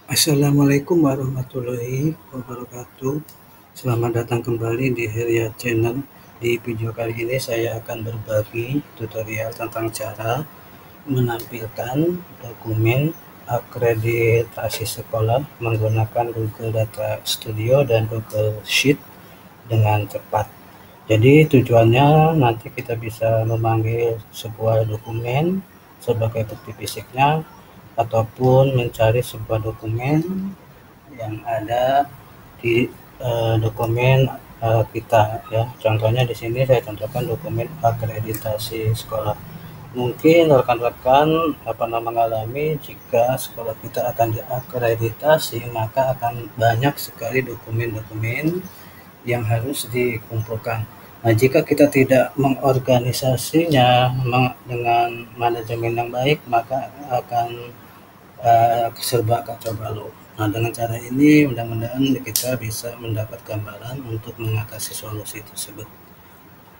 Assalamualaikum warahmatullahi wabarakatuh. Selamat datang kembali di Heria Channel. Di video kali ini saya akan berbagi tutorial tentang cara menampilkan dokumen akreditasi sekolah menggunakan Google Data Studio dan Google Sheet dengan cepat. Jadi tujuannya nanti kita bisa memanggil sebuah dokumen sebagai bukti fisiknya ataupun mencari sebuah dokumen yang ada di dokumen kita ya. Contohnya di sini saya contohkan dokumen akreditasi sekolah. Mungkin rekan-rekan pernah mengalami jika sekolah kita akan diakreditasi, maka akan banyak sekali dokumen-dokumen yang harus dikumpulkan. Nah, jika kita tidak mengorganisasinya dengan manajemen yang baik, maka akan serba kacau balau. Nah, dengan cara ini mudah-mudahan kita bisa mendapat gambaran untuk mengatasi solusi tersebut.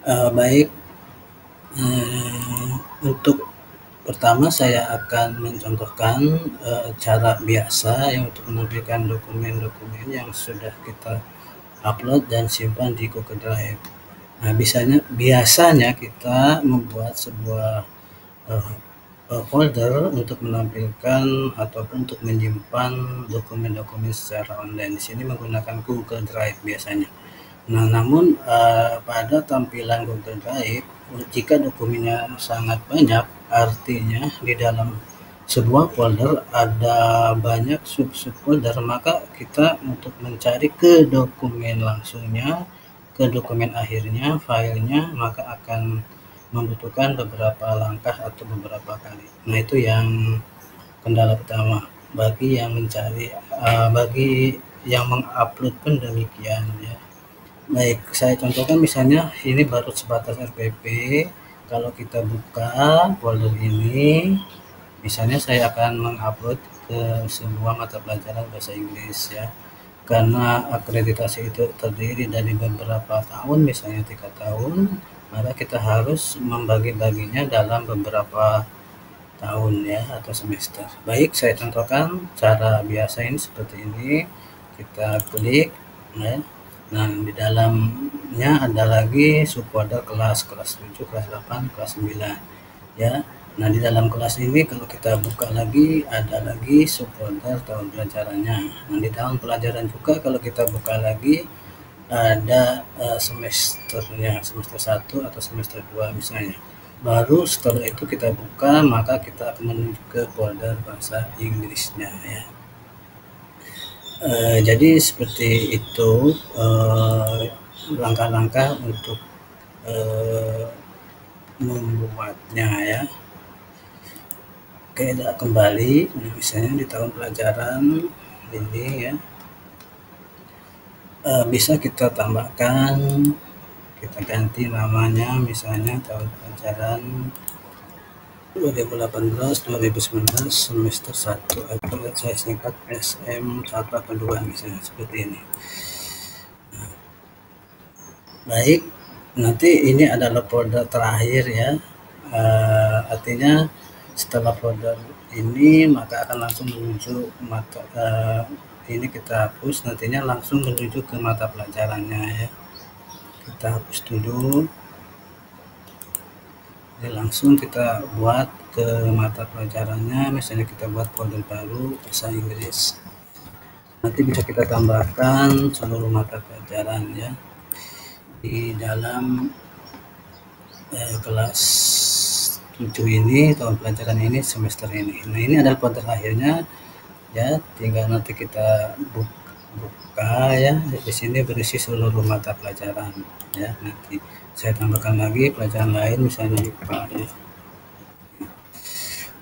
Baik, untuk pertama saya akan mencontohkan cara biasa yang untuk menampilkan dokumen-dokumen yang sudah kita upload dan simpan di Google Drive. Nah, biasanya kita membuat sebuah folder untuk menampilkan ataupun untuk menyimpan dokumen-dokumen secara online. Di sini menggunakan Google Drive biasanya. Nah, namun pada tampilan Google Drive, jika dokumennya sangat banyak, artinya di dalam sebuah folder ada banyak sub-sub folder, maka kita untuk mencari ke dokumen langsungnya, ke dokumen akhirnya, filenya, maka akan membutuhkan beberapa langkah atau beberapa kali. Nah, itu yang kendala pertama bagi yang mencari, bagi yang mengupload pun demikian ya. Baik, saya contohkan misalnya ini baru sebatas RPP. Kalau kita buka folder ini, misalnya saya akan mengupload ke sebuah mata pelajaran bahasa Inggris ya. Karena akreditasi itu terdiri dari beberapa tahun, misalnya 3 tahun, maka kita harus membagi-baginya dalam beberapa tahun ya atau semester. Baik, saya contohkan cara biasa ini seperti ini. Kita klik ya. Nah, di dalamnya ada lagi subfolder kelas 7, kelas 8, kelas 9 ya. Nah, di dalam kelas ini kalau kita buka lagi ada lagi subfolder tahun pelajarannya. Nah, di tahun pelajaran juga kalau kita buka lagi ada semesternya, semester 1 atau semester 2 misalnya. Baru setelah itu kita buka, maka kita akan menuju ke folder bahasa Inggrisnya ya. Jadi seperti itu langkah-langkah untuk membuatnya ya. Oke, kembali misalnya di tahun pelajaran ini ya, bisa kita tambahkan, kita ganti namanya misalnya tahun pelajaran 2018-2019 semester 1 atau saya singkat SM1 atau 2 misalnya seperti ini. Nah, baik, nanti ini adalah folder terakhir ya, artinya setelah folder ini maka akan langsung menuju mata ini kita hapus, nantinya langsung menuju ke mata pelajarannya ya. Kita hapus dulu. Jadi langsung kita buat ke mata pelajarannya, misalnya kita buat folder baru bahasa Inggris. Nanti bisa kita tambahkan seluruh mata pelajaran ya di dalam kelas 7 ini, tahun pelajaran ini, semester ini. Nah, ini adalah folder akhirnya ya, tinggal nanti kita buka ya. Di sini berisi seluruh mata pelajaran ya. Nanti saya tambahkan lagi pelajaran lain misalnya IPA ya.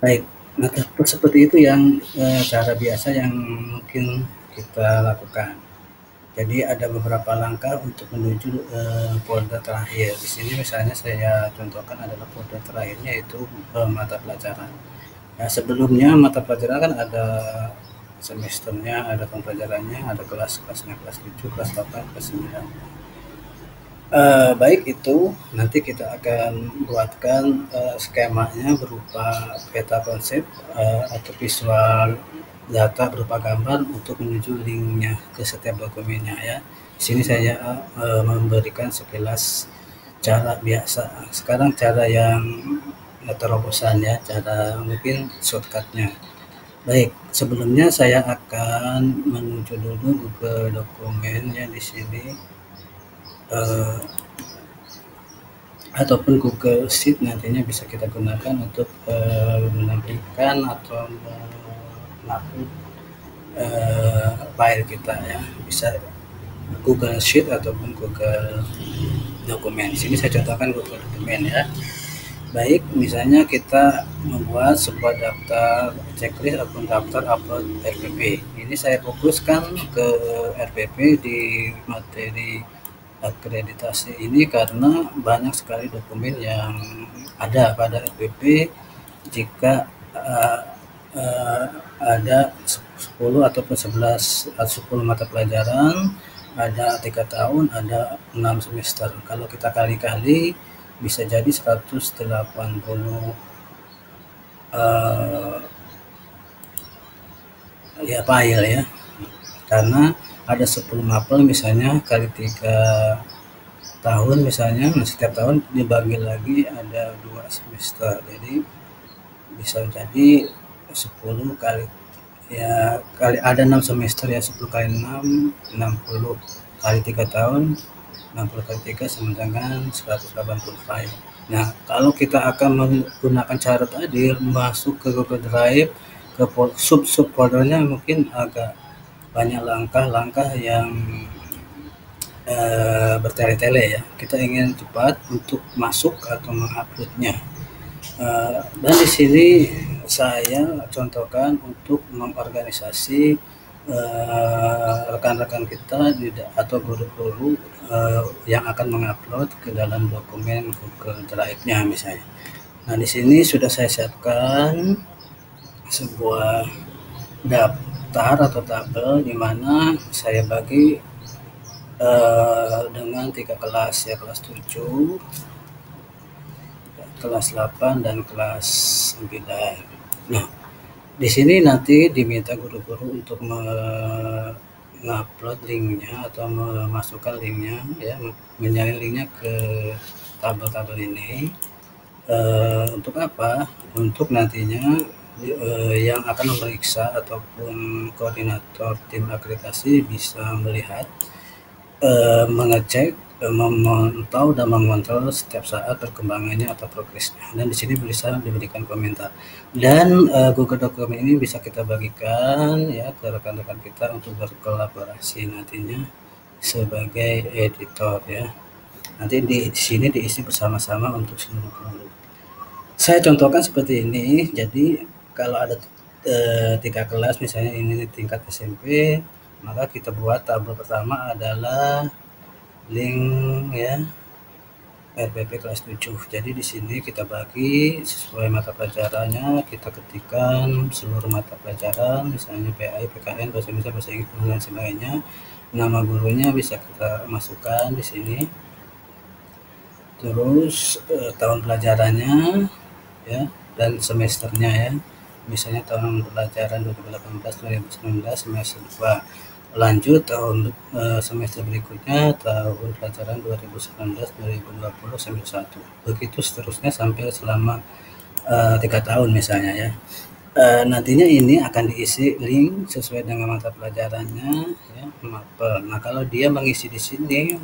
Baik, nah seperti itu yang cara biasa yang mungkin kita lakukan. Jadi ada beberapa langkah untuk menuju folder terakhir. Di sini misalnya saya contohkan adalah folder terakhirnya itu mata pelajaran. Nah, sebelumnya mata pelajaran kan ada semesternya, ada tahun pelajarannya, ada kelas-kelasnya, kelas 7, kelas 8, kelas 9. Baik itu nanti kita akan buatkan, skemanya berupa peta konsep, atau visual data berupa gambar untuk menuju linknya ke setiap dokumennya ya. Di sini saya, memberikan sekilas cara biasa. Sekarang cara yang terobosan ya, cara mungkin shortcut-nya. Baik, sebelumnya saya akan menuju dulu Google Dokumen ya di sini, eee ataupun Google Sheet nantinya bisa kita gunakan untuk menampilkan atau mengupload file kita ya, bisa Google Sheet ataupun Google Dokumen. Di sini saya contohkan Google Dokumen ya. Baik, misalnya kita membuat sebuah daftar checklist ataupun daftar upload RPP. Ini saya fokuskan ke RPP di materi akreditasi ini karena banyak sekali dokumen yang ada pada RPP. Jika ada 10 ataupun 11 atau 10 mata pelajaran, ada 3 tahun, ada 6 semester. Kalau kita kali-kali bisa jadi 180 ya file ya, karena ada 10 mapel misalnya kali 3 tahun misalnya, nah setiap tahun dibagi lagi ada 2 semester, jadi bisa jadi 10 kali ya, kali ada 6 semester ya, 10 kali 6 60 kali 3 tahun, 60 kali 3 sama dengan 180 file. Nah, kalau kita akan menggunakan cara tadi masuk ke Google Drive, ke sub foldernya mungkin agak banyak langkah-langkah yang bertele-tele ya. Kita ingin cepat untuk masuk atau menguploadnya. Dan di sini saya contohkan untuk mengorganisasi rekan-rekan kita atau guru-guru yang akan mengupload ke dalam dokumen Google Drive-nya misalnya. Nah, di sini sudah saya siapkan sebuah daftar atau tabel di mana saya bagi dengan 3 kelas ya, kelas 7, kelas 8 dan kelas 9. Nah, di sini nanti diminta guru-guru untuk mengupload linknya atau memasukkan linknya ya, menyalin linknya ke tabel-tabel ini. Untuk apa? Untuk nantinya yang akan memeriksa ataupun koordinator tim akreditasi bisa melihat, mengecek, memantau dan mengontrol setiap saat perkembangannya atau progresnya. Dan di sini bisa diberikan komentar. Dan Google Dokumen ini bisa kita bagikan ya ke rekan-rekan kita untuk berkolaborasi nantinya sebagai editor ya. Nanti di sini diisi bersama-sama untuk seluruh guru. Saya contohkan seperti ini. Jadi kalau ada 3 kelas misalnya ini tingkat SMP, maka kita buat tabel pertama adalah link ya RPP kelas 7. Jadi di sini kita bagi sesuai mata pelajarannya, kita ketikkan seluruh mata pelajaran, misalnya PAI, PKN, bahasa Indonesia, bahasa Inggris dan lain sebagainya. Nama gurunya bisa kita masukkan di sini. Terus tahun pelajarannya ya dan semesternya ya. Misalnya tahun pelajaran 2018-2019 semester 2. Lanjut tahun semester berikutnya tahun pelajaran 2019-2020 semester 1. Begitu seterusnya sampai selama 3 tahun misalnya ya. Nantinya ini akan diisi link sesuai dengan mata pelajarannya ya, mapel. Nah, kalau dia mengisi di sini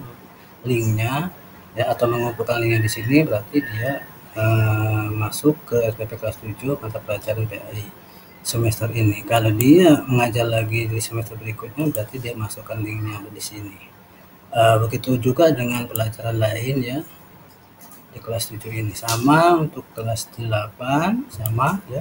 linknya ya atau mengumpulkan linknya di sini berarti dia masuk ke SPP kelas 7 mata pelajaran PAI semester ini. Kalau dia mengajar lagi di semester berikutnya berarti dia masukkan linknya di sini. Begitu juga dengan pelajaran lain ya di kelas 7 ini, sama untuk kelas 8 sama ya.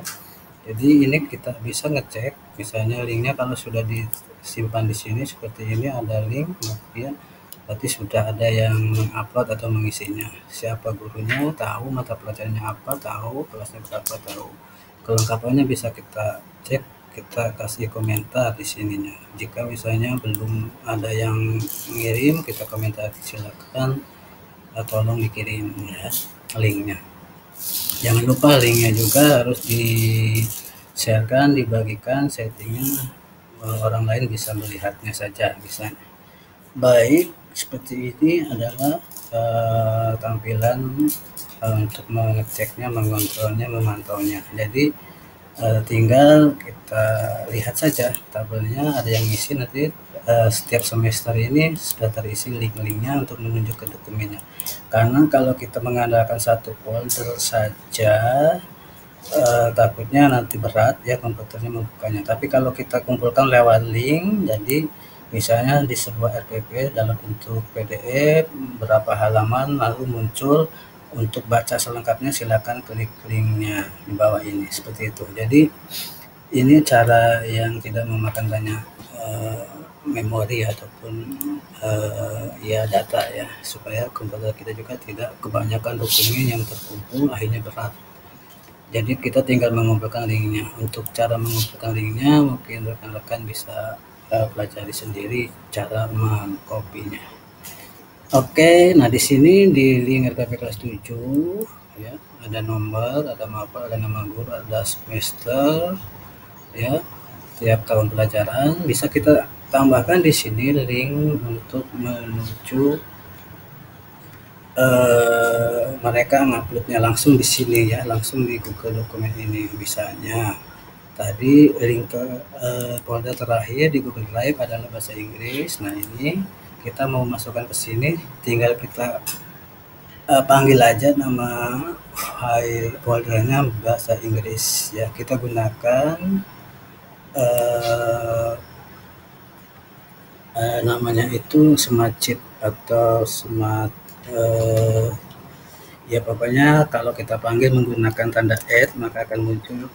Jadi ini kita bisa ngecek misalnya linknya kalau sudah disimpan di sini seperti ini ada link kemudian berarti sudah ada yang mengupload atau mengisinya. Siapa gurunya tahu, mata pelajarannya apa tahu, kelasnya berapa tahu. Kelengkapannya bisa kita cek, kita kasih komentar di sininya. Jika misalnya belum ada yang ngirim, kita komentar silakan tolong dikirim ya linknya. Jangan lupa linknya juga harus di-sharekan, dibagikan settingnya, orang lain bisa melihatnya saja misalnya. Baik, seperti ini adalah tampilan untuk mengeceknya, mengontrolnya, memantaunya. Jadi tinggal kita lihat saja tabelnya, ada yang ngisi nanti setiap semester ini sudah terisi link-linknya untuk menuju ke dokumennya. Karena kalau kita mengandalkan satu folder saja, takutnya nanti berat ya komputernya membukanya. Tapi kalau kita kumpulkan lewat link, jadi misalnya di sebuah RPP dalam bentuk PDF berapa halaman, lalu muncul untuk baca selengkapnya silakan klik linknya di bawah ini, seperti itu. Jadi ini cara yang tidak memakan banyak memori ataupun ya data ya, supaya komputer kita juga tidak kebanyakan dokumen yang terkumpul akhirnya berat. Jadi kita tinggal mengumpulkan linknya. Untuk cara mengumpulkan linknya mungkin rekan-rekan bisa pelajari sendiri cara mengkopinya. Oke, nah di sini di link RPP kelas 7 ya, ada nomor, ada mapel, ada nama guru, ada semester ya, tiap tahun pelajaran. Bisa kita tambahkan di sini link untuk menuju mereka nguploadnya langsung di sini ya, langsung di Google Dokumen ini. Misalnya tadi link ke folder terakhir di Google Drive adalah bahasa Inggris. Nah ini kita mau masukkan ke sini, tinggal kita panggil aja nama file foldernya bahasa Inggris ya. Kita gunakan namanya itu smart sheet atau smart ya pokoknya kalau kita panggil menggunakan tanda add maka akan muncul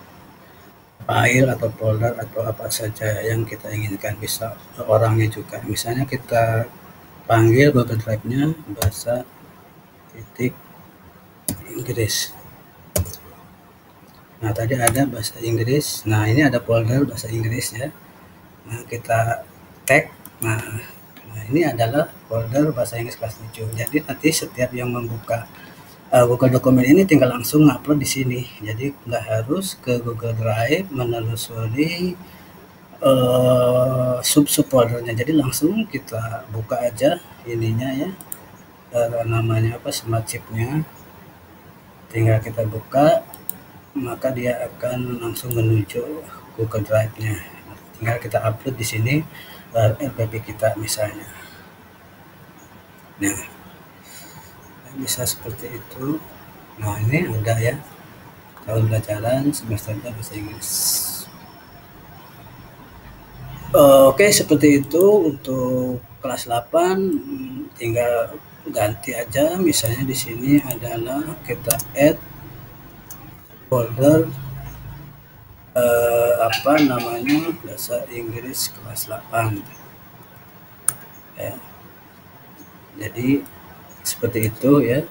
file atau folder atau apa saja yang kita inginkan, bisa orangnya juga. Misalnya kita panggil Google Drive-nya bahasa titik Inggris. Nah tadi ada bahasa Inggris, nah ini ada folder bahasa Inggris ya. Nah kita tag, nah ini adalah folder bahasa Inggris kelas 7. Jadi nanti setiap yang membuka Google Dokumen ini tinggal langsung upload di sini. Jadi nggak harus ke Google Drive menelusuri sub foldernya. Jadi langsung kita buka aja ininya ya, namanya apa, smart sheet-nya. Tinggal kita buka, maka dia akan langsung menuju Google Drive-nya. Tinggal kita upload di sini RPP kita misalnya. Nah, bisa seperti itu. Nah ini udah ya, tahun pelajaran semesternya bahasa Inggris. Oke, seperti itu untuk kelas 8. Tinggal ganti aja, misalnya di sini adalah kita add folder apa namanya, bahasa Inggris kelas 8 ya. Jadi seperti itu ya.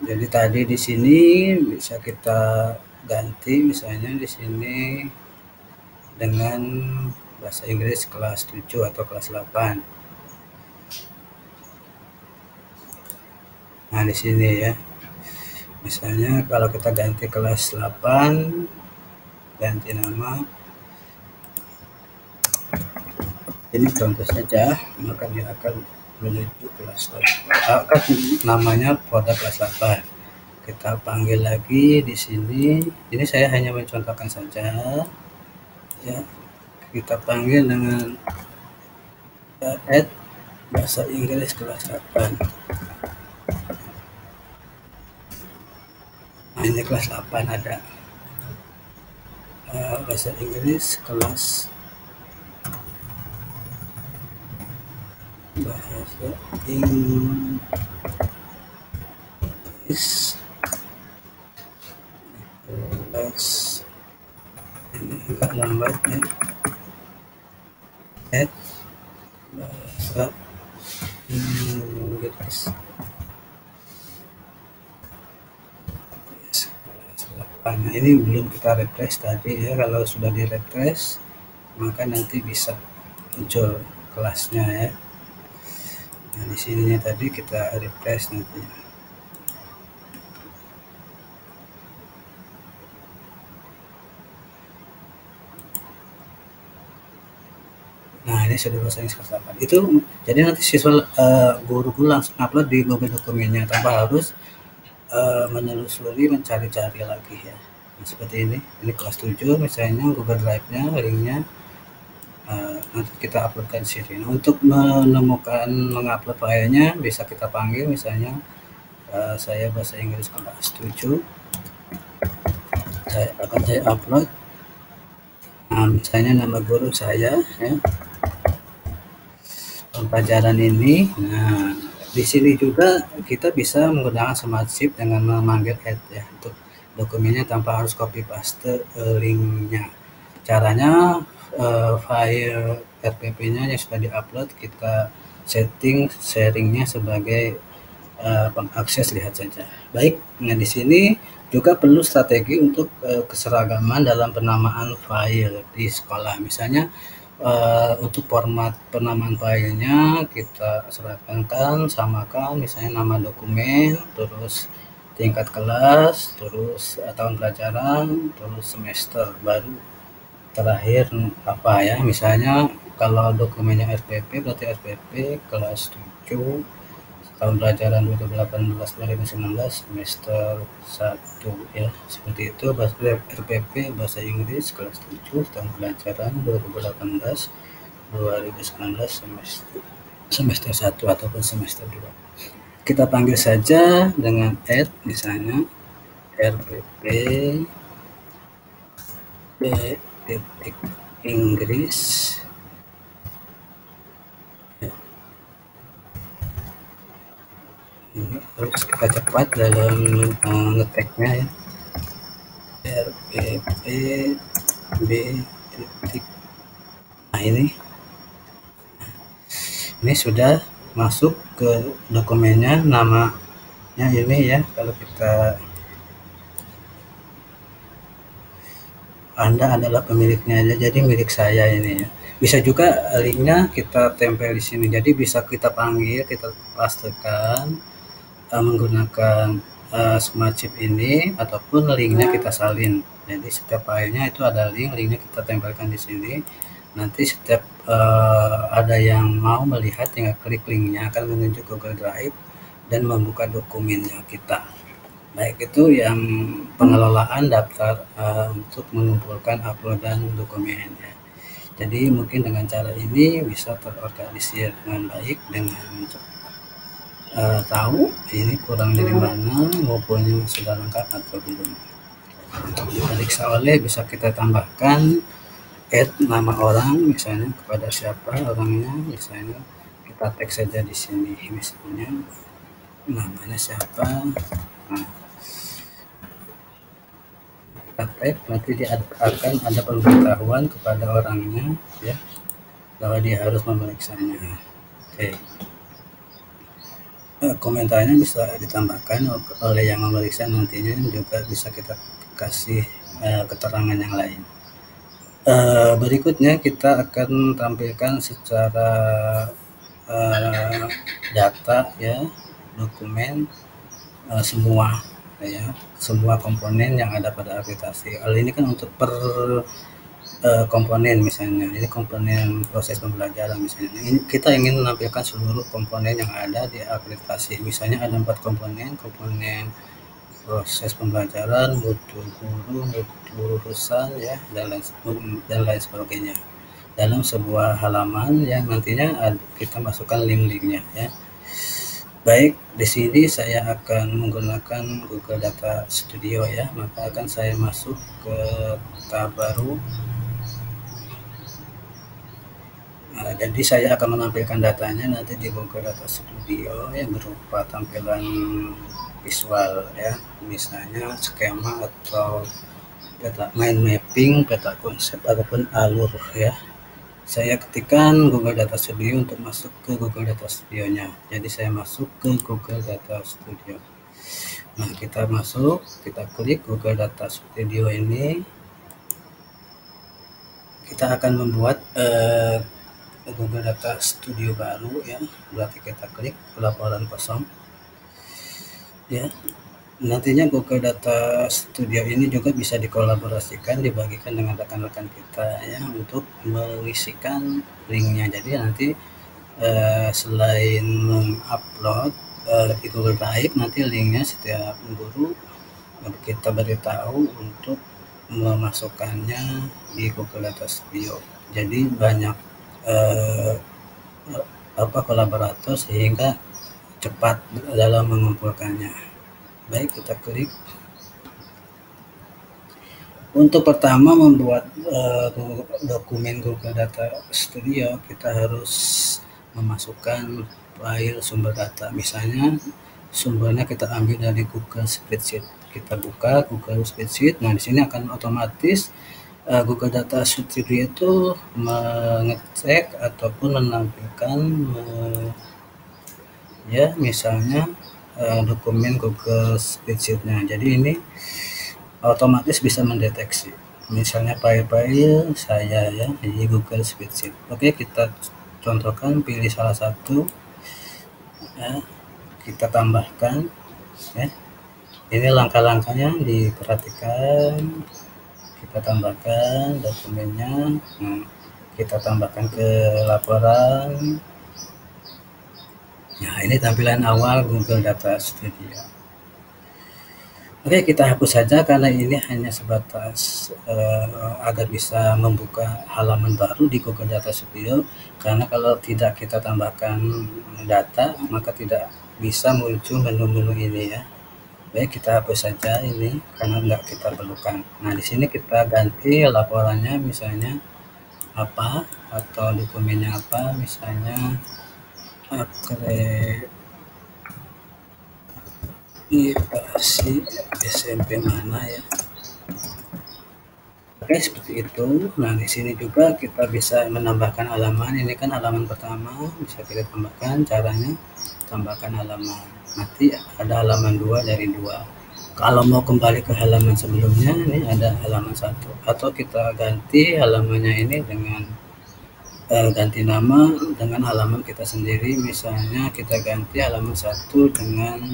Jadi tadi di sini bisa kita ganti, misalnya di sini dengan bahasa Inggris kelas 7 atau kelas 8. Nah di sini ya, misalnya kalau kita ganti kelas 8, ganti nama, ini contoh saja, maka dia akan menuju kelas 8, namanya folder kelas 8. Kita panggil lagi di sini, ini saya hanya mencontohkan saja ya. Kita panggil dengan add bahasa Inggris kelas 8. Nah ini kelas 8 ada bahasa Inggris kelas kelas ini agak lambat ya, add bahasa Inggris. Nah ini belum kita refresh tadi ya, kalau sudah di refresh maka nanti bisa muncul kelasnya ya. Nah, di sininya tadi kita refresh nanti. Nah, ini sudah bahasa Inggris kelas 8. Itu jadi nanti siswa guru langsung upload di Google Dokumennya tanpa harus menelusuri, mencari-cari lagi ya. Nah, seperti ini. Ini kelas 7 misalnya Google Drive-nya, linknya nanti kita uploadkan di sini. Nah, untuk menemukan mengupload filenya bisa kita panggil misalnya saya bahasa Inggris kelas 7. Saya upload. Nah, misalnya nama guru saya ya. Pelajaran ini. Nah, di sini juga kita bisa menggunakan Smart Shift dengan memanggil add ya untuk dokumennya tanpa harus copy paste linknya. Caranya file RPP-nya yang sudah diupload kita setting sharingnya sebagai pengakses, lihat saja. Baik, nah di sini juga perlu strategi untuk keseragaman dalam penamaan file di sekolah. Misalnya untuk format penamaan filenya kita seragamkan, samakan, misalnya nama dokumen, terus tingkat kelas, terus tahun pelajaran, terus semester, baru terakhir apa ya, misalnya kalau dokumennya RPP berarti RPP kelas 7 tahun pelajaran 2018-2019 semester 1 ya, seperti itu. Bahasa RPP bahasa Inggris kelas 7 tahun pelajaran 2018-2019 semester 1 ataupun semester 2. Kita panggil saja dengan add misalnya RPP Inggris. Ini harus kita cepat dalam ngeteknya ya. RPP B titik. Nah, ini sudah masuk ke dokumennya, namanya ini ya. Kalau kita Anda adalah pemiliknya aja, jadi milik saya ini ya. Bisa juga linknya kita tempel di sini, jadi bisa kita panggil, kita pastekan menggunakan Smart Shift ini ataupun linknya kita salin. Jadi setiap filenya itu ada linknya kita tempelkan di sini. Nanti setiap ada yang mau melihat tinggal klik linknya akan menuju Google Drive dan membuka dokumennya kita. Baik, itu yang pengelolaan daftar untuk mengumpulkan uploadan dokumen ya. Jadi mungkin dengan cara ini bisa terorganisir dengan baik, dengan tahu ini kurang dari mana maupun sudah lengkap atau belum. Untuk diperiksa oleh bisa kita tambahkan add nama orang misalnya kepada siapa orangnya, misalnya kita tag saja di sini misalnya namanya siapa. Nah, kita tag, nanti dia akan ada pemberitahuan kepada orangnya ya bahwa dia harus memeriksanya. Oke. Komentarnya bisa ditambahkan oleh yang memeriksa, nantinya juga bisa kita kasih keterangan yang lain. Berikutnya kita akan tampilkan secara data ya, dokumen semua ya, semua komponen yang ada pada aplikasi. Hal ini kan untuk per komponen, misalnya ini komponen proses pembelajaran misalnya. Ini kita ingin menampilkan seluruh komponen yang ada di aplikasi. Misalnya ada 4 komponen proses pembelajaran, butuh guru, butuh urusan ya, dan lain sebagainya. Dalam sebuah halaman yang nantinya kita masukkan link-linknya ya. Baik, di sini saya akan menggunakan Google Data Studio ya, maka akan saya masuk ke tab baru. Jadi saya akan menampilkan datanya nanti di Google Data Studio yang berupa tampilan visual ya, misalnya skema atau peta mind mapping, peta konsep ataupun alur ya. Saya ketikkan Google Data Studio untuk masuk ke Google Data Studio-nya. Jadi saya masuk ke Google Data Studio. Nah, kita masuk, kita klik Google Data Studio ini. Kita akan membuat Google Data Studio baru ya, berarti kita klik laporan kosong ya. Nantinya Google Data Studio ini juga bisa dikolaborasikan, dibagikan dengan rekan-rekan kita ya untuk mengisikan linknya. Jadi nanti selain mengupload di Google Drive, nanti linknya setiap guru kita beritahu untuk memasukkannya di Google Data Studio. Jadi banyak kolaborator sehingga cepat dalam mengumpulkannya. Baik, kita klik. Untuk pertama membuat dokumen Google Data Studio, kita harus memasukkan file sumber data. Misalnya sumbernya kita ambil dari Google Spreadsheet. Kita buka Google Spreadsheet. Nah, di sini akan otomatis Google Data Studio itu mengecek ataupun menampilkan ya misalnya dokumen Google Spreadsheet-nya. Jadi ini otomatis bisa mendeteksi misalnya file-file saya ya di Google Spreadsheet. Oke, kita contohkan, pilih salah satu ya, kita tambahkan ya. Ini langkah-langkahnya diperhatikan. Kita tambahkan dokumennya. Nah, kita tambahkan ke laporan. Nah, ini tampilan awal Google Data Studio. Oke, kita hapus saja karena ini hanya sebatas agar bisa membuka halaman baru di Google Data Studio. Karena kalau tidak kita tambahkan data, maka tidak bisa muncul menu-menu ini ya. Baik, kita hapus saja ini karena nggak kita perlukan. Nah, di sini kita ganti laporannya misalnya apa atau dokumennya apa, misalnya akreditasi SMP mana ya. Oke, seperti itu. Nah, di sini juga kita bisa menambahkan halaman. Ini kan halaman pertama, bisa kita tambahkan. Caranya tambahkan halaman. Nanti ada halaman 2 dari 2. Kalau mau kembali ke halaman sebelumnya, ini ada halaman 1. Atau kita ganti halamannya ini dengan ganti nama dengan halaman kita sendiri. Misalnya kita ganti halaman 1 dengan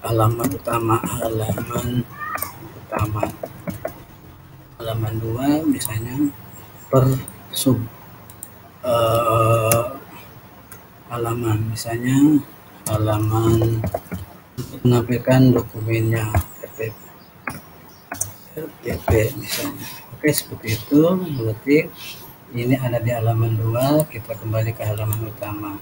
halaman utama, halaman 2 misalnya per sub halaman, misalnya halaman menampilkan dokumennya RPP misalnya. Oke, seperti itu. Berarti ini ada di halaman 2, kita kembali ke halaman utama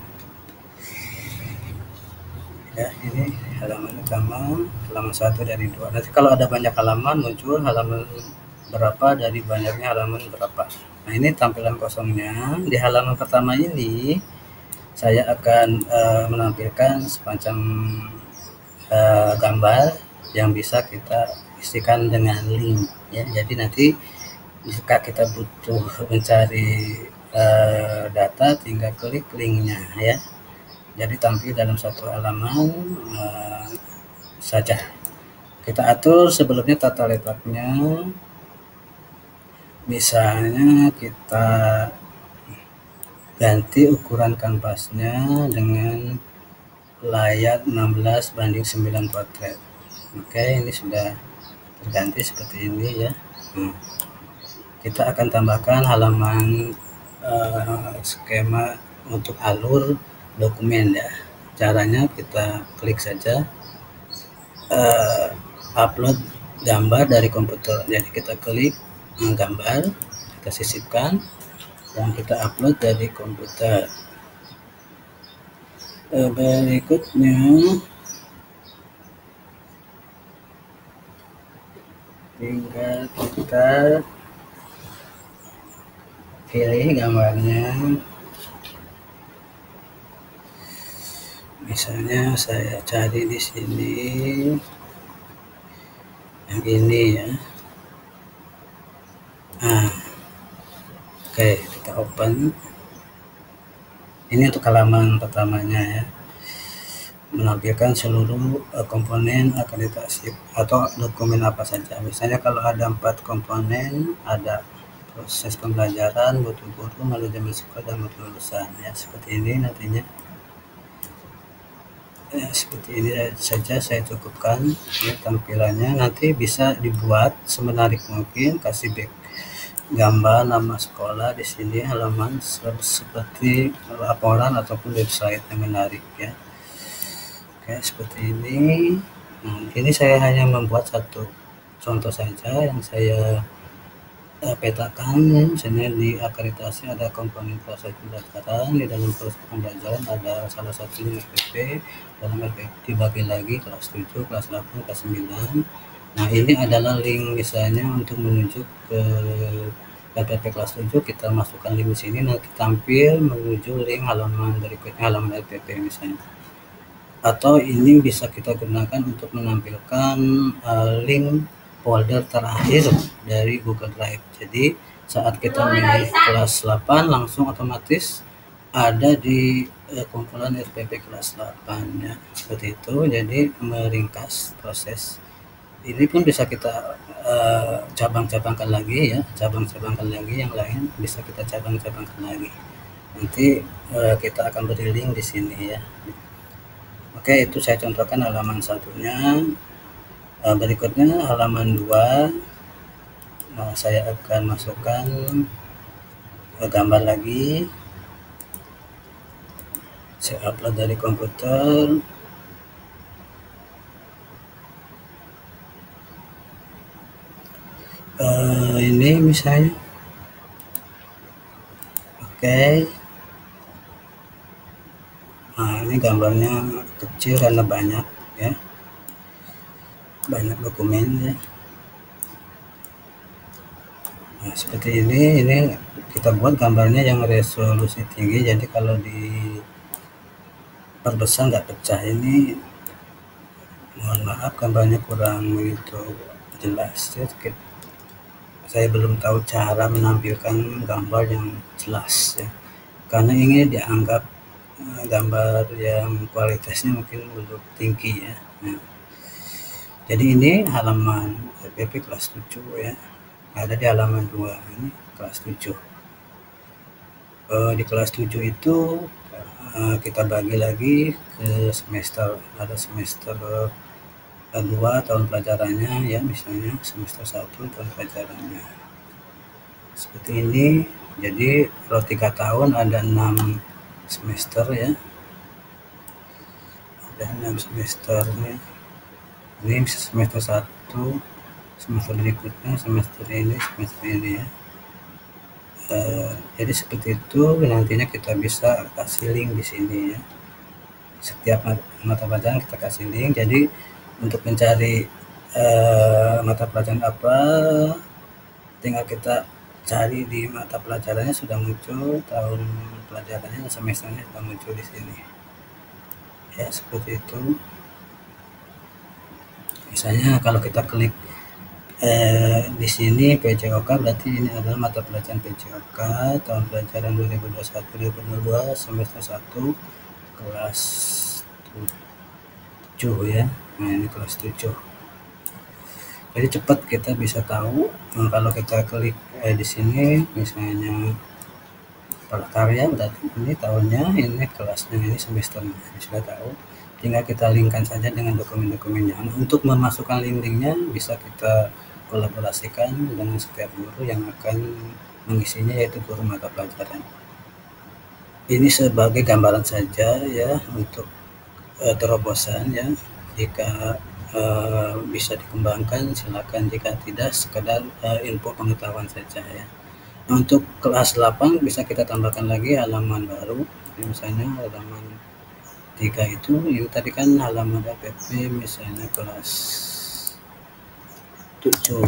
ya. Ini halaman utama, halaman 1 dari 2. Nanti kalau ada banyak halaman, muncul halaman berapa dari banyaknya halaman berapa. Nah, ini tampilan kosongnya. Di halaman pertama ini saya akan menampilkan semacam gambar yang bisa kita isikan dengan link ya. Jadi nanti jika kita butuh mencari data, tinggal klik linknya ya. Jadi tampil dalam satu halaman saja. Kita atur sebelumnya tata letaknya. Misalnya kita ganti ukuran kanvasnya dengan layar 16:9 potret. Oke, ini sudah terganti seperti ini ya. Kita akan tambahkan halaman skema untuk alur dokumen ya. Caranya kita klik saja upload gambar dari komputer. Jadi kita klik gambar, kita sisipkan dan kita upload dari komputer. Berikutnya tinggal kita pilih gambarnya. Misalnya saya cari di sini yang ini ya. Oke, kita open. Ini untuk halaman pertamanya ya, menampilkan seluruh komponen akreditasi atau dokumen apa saja. Misalnya kalau ada 4 komponen, ada proses pembelajaran, mutu guru, manajemen sekolah, dan mutu lulusan ya, seperti ini nantinya. Seperti ini saja saya cukupkan ya tampilannya. Nanti bisa dibuat semenarik mungkin, kasih back gambar nama sekolah di sini, halaman seperti laporan ataupun website yang menarik ya. Oke, seperti ini. Nah, ini saya hanya membuat satu contoh saja yang saya petakan ya. Misalnya di akreditasi ada komponen proses pendaftaran, di dalam proses pembelajaran ada salah satunya RPP, dalam RPP dibagi lagi kelas 7, kelas 8, kelas 9. Nah, ini adalah link misalnya untuk menuju ke RPP kelas 7, kita masukkan link di sini, nanti tampil menuju link halaman berikutnya, halaman RPP misalnya. Atau ini bisa kita gunakan untuk menampilkan link folder terakhir dari Google Drive. Jadi saat kita memilih kelas 8 langsung otomatis ada di kumpulan RPP kelas 8 ya, seperti itu. Jadi meringkas proses. Ini pun bisa kita cabang-cabangkan lagi ya, cabang-cabangkan lagi yang lain bisa kita cabang-cabangkan lagi. Nanti kita akan beri link di sini ya. Oke, itu saya contohkan halaman satunya. Berikutnya halaman 2. Saya akan masukkan gambar lagi. Saya upload dari komputer. Ini misalnya. Oke. Nah, ini gambarnya kecil karena banyak ya. Banyak dokumen ya. Nah, seperti ini kita buat gambarnya yang resolusi tinggi, jadi kalau di perbesar nggak pecah. Ini mohon maaf gambarnya kurang begitu jelas ya. Saya belum tahu cara menampilkan gambar yang jelas ya, karena ini dianggap gambar yang kualitasnya mungkin belum tinggi ya. Nah, jadi ini halaman RPP kelas 7 ya, ada di halaman 2. Ini kelas 7. Di kelas 7 itu kita bagi lagi ke semester, ada semester 2 tahun pelajarannya ya, misalnya semester 1 tahun pelajarannya seperti ini. Jadi kalau 3 tahun ada 6 semester ya, ada 6 semester ya. Ini semester 1, semester berikutnya, semester ini ya. Jadi seperti itu nantinya kita bisa kasih link di sini ya. Setiap mata pelajaran kita kasih link. Jadi untuk mencari mata pelajaran apa, tinggal kita cari di mata pelajarannya sudah muncul, tahun pelajarannya, semesternya sudah muncul di sini. Ya, seperti itu. Misalnya kalau kita klik di sini PJOK, berarti ini adalah mata pelajaran PJOK tahun pelajaran 2021-2022 semester 1 kelas 7 ya. Nah, ini kelas 7. Jadi cepat kita bisa tahu kalau kita klik di sini misalnya prakarya, berarti ini tahunnya, ini kelasnya, ini semesternya, ini sudah tahu. Tinggal kita linkkan saja dengan dokumen-dokumennya. Nah, untuk memasukkan link-linknya bisa kita kolaborasikan dengan setiap guru yang akan mengisinya, yaitu guru mata pelajaran. Ini sebagai gambaran saja ya untuk terobosan ya. Jika bisa dikembangkan silakan, jika tidak sekedar info pengetahuan saja ya. Nah, untuk kelas 8 bisa kita tambahkan lagi halaman baru, misalnya halaman 3 itu, ini tadi kan halaman RPP misalnya kelas 7.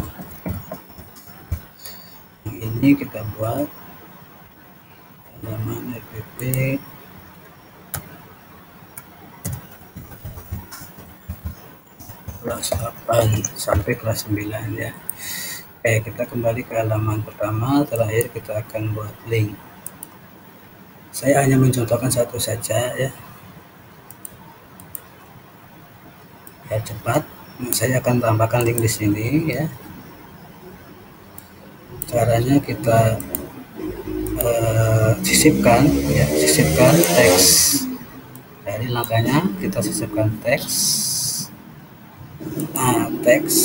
Ini kita buat halaman RPP kelas 8 sampai kelas 9 ya. Oke, kita kembali ke halaman pertama. Terakhir kita akan buat link. Saya hanya mencontohkan satu saja ya. Ya, cepat. Saya akan tambahkan link di sini ya. Caranya kita sisipkan teks. Dari langkahnya kita sisipkan teks. Nah, teks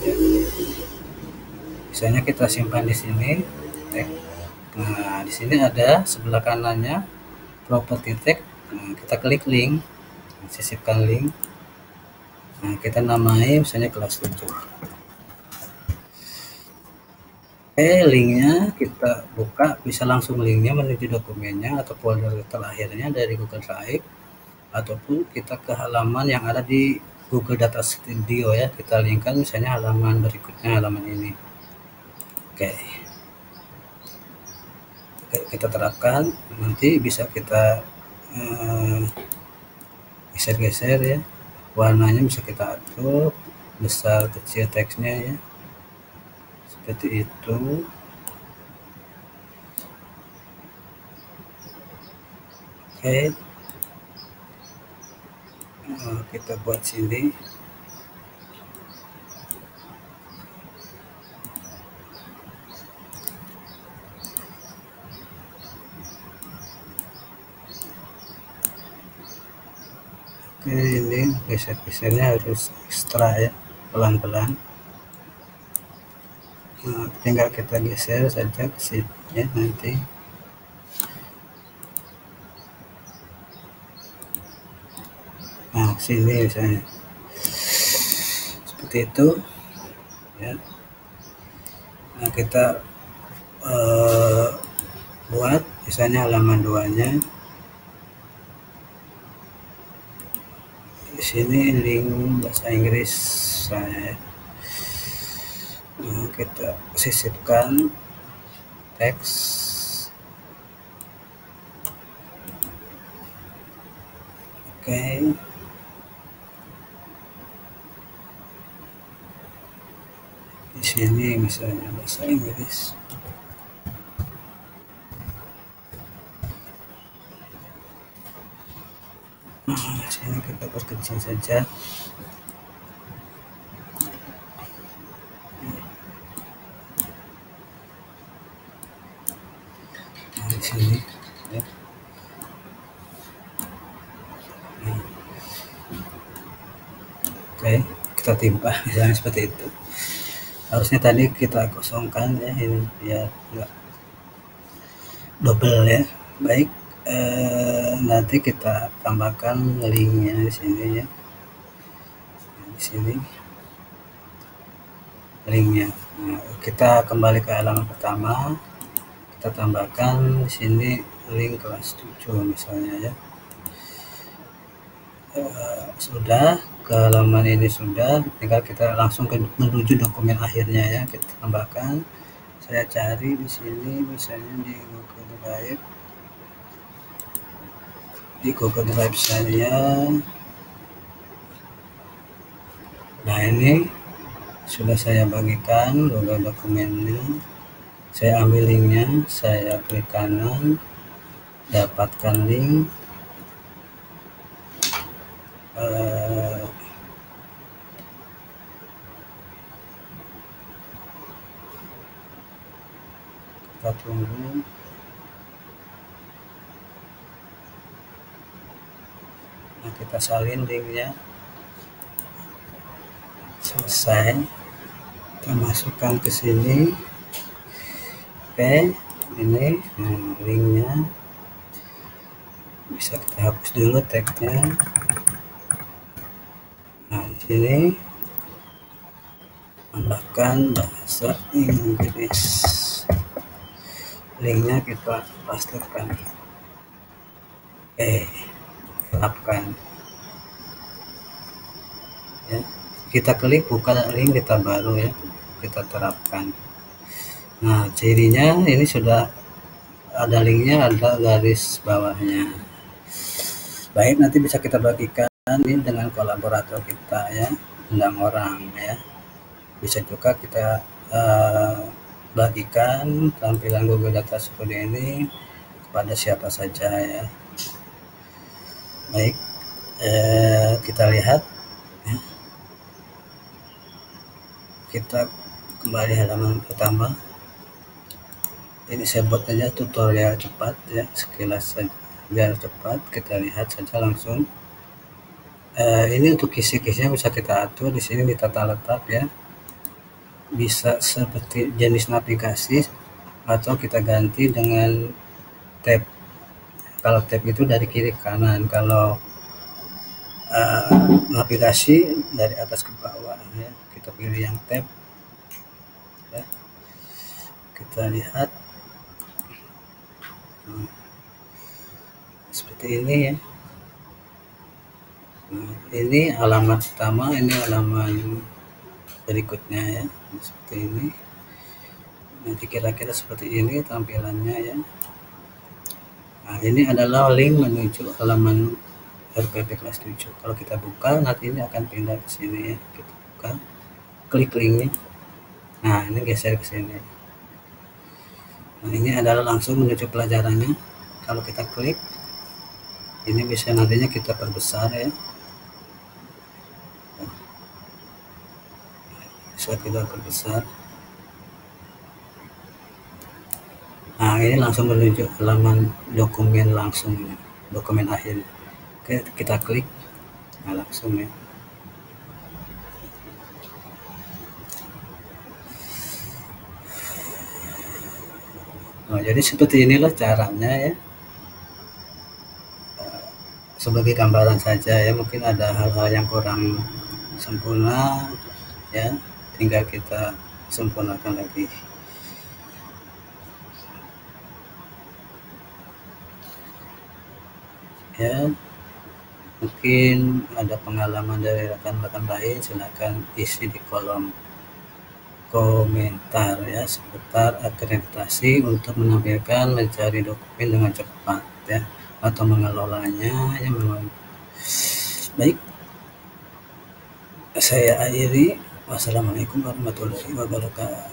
ya. Misalnya kita simpan di sini. Nah, di sini ada sebelah kanannya property tag. Nah, kita klik link, sisipkan link. Nah, kita namai misalnya kelas 7. Linknya kita buka, bisa langsung linknya menuju dokumennya atau folder terakhirnya dari Google Drive, ataupun kita ke halaman yang ada di Google Data Studio ya. Kita linkkan misalnya halaman berikutnya, halaman ini. Oke, kita terapkan, nanti bisa kita geser-geser ya, warnanya bisa kita atur, besar kecil teksnya ya, seperti itu. Oke, kita buat sini. Oke, ini geser-gesernya harus ekstra ya, pelan-pelan. Nah, tinggal kita geser saja ke sini ya, nanti. Nah, sini misalnya seperti itu ya. Nah, kita buat misalnya halaman 2-nya. Di sini link bahasa Inggris saya. Nah, kita sisipkan teks. Oke. Di sini misalnya bahasa Inggris. Nah, sini kita perkecil saja. Nah, di sini ya. Nah. Oke, kita timpa misalnya seperti itu. Harusnya tadi kita kosongkan ya, ini biar enggak double ya. Baik, nanti kita tambahkan linknya di sini ya. Di sini linknya. Nah, kita kembali ke halaman pertama. Kita tambahkan di sini link kelas 7 misalnya ya. Sudah ke halaman ini, sudah tinggal kita langsung menuju dokumen akhirnya ya. Kita tambahkan, saya cari di sini misalnya di Google Drive. Di Google Drive saya. Nah, ini sudah saya bagikan Google dokumennya. Saya ambil linknya, saya klik kanan, dapatkan link. Kita tunggu. Nah, kita salin linknya. Selesai. Kita masukkan ke sini. Oke, ini linknya. Bisa kita hapus dulu tagnya. Nah, di sini tambahkan bahasa Inggris. Linknya kita pastikan. Terapkan ya. Kita klik buka link kita baru ya, kita terapkan. Nah, cirinya ini sudah ada linknya, ada garis bawahnya. Baik, nanti bisa kita bagikan ini dengan kolaborator kita ya, undang orang ya. Bisa juga kita bagikan tampilan Google Data Studio ini kepada siapa saja ya. Baik, kita lihat ya. Kita kembali halaman pertama. Ini saya buat aja tutorial cepat ya, sekilas saja biar cepat kita lihat saja langsung. Ini untuk kisi-kisinya bisa kita atur di sini di tata letak ya, bisa seperti jenis navigasi atau kita ganti dengan tab. Kalau tab itu dari kiri ke kanan, kalau navigasi dari atas ke bawah ya. Kita pilih yang tab ya. Kita lihat seperti ini ya. Ini alamat pertama, ini halaman berikutnya ya, seperti ini. Nanti kira-kira seperti ini tampilannya ya. Nah, ini adalah link menuju halaman RPP kelas 7. Kalau kita buka, nanti ini akan pindah ke sini ya. Kita buka, klik linknya. Nah, ini geser ke sini. Nah, ini adalah langsung menuju pelajarannya. Kalau kita klik, ini bisa nantinya kita perbesar ya. Bisa kita perbesar. Nah, ini langsung menuju halaman dokumen langsung, dokumen akhir. Oke, kita klik, nah langsung ya. Nah, jadi seperti inilah caranya ya. Sebagai gambaran saja ya, mungkin ada hal-hal yang kurang sempurna ya, tinggal kita sempurnakan lagi. Ya, mungkin ada pengalaman dari rekan-rekan lain, silakan isi di kolom komentar ya seputar akreditasi untuk menampilkan mencari dokumen dengan cepat ya, atau mengelolanya ya. Memang baik, saya akhiri. Wassalamualaikum warahmatullahi wabarakatuh.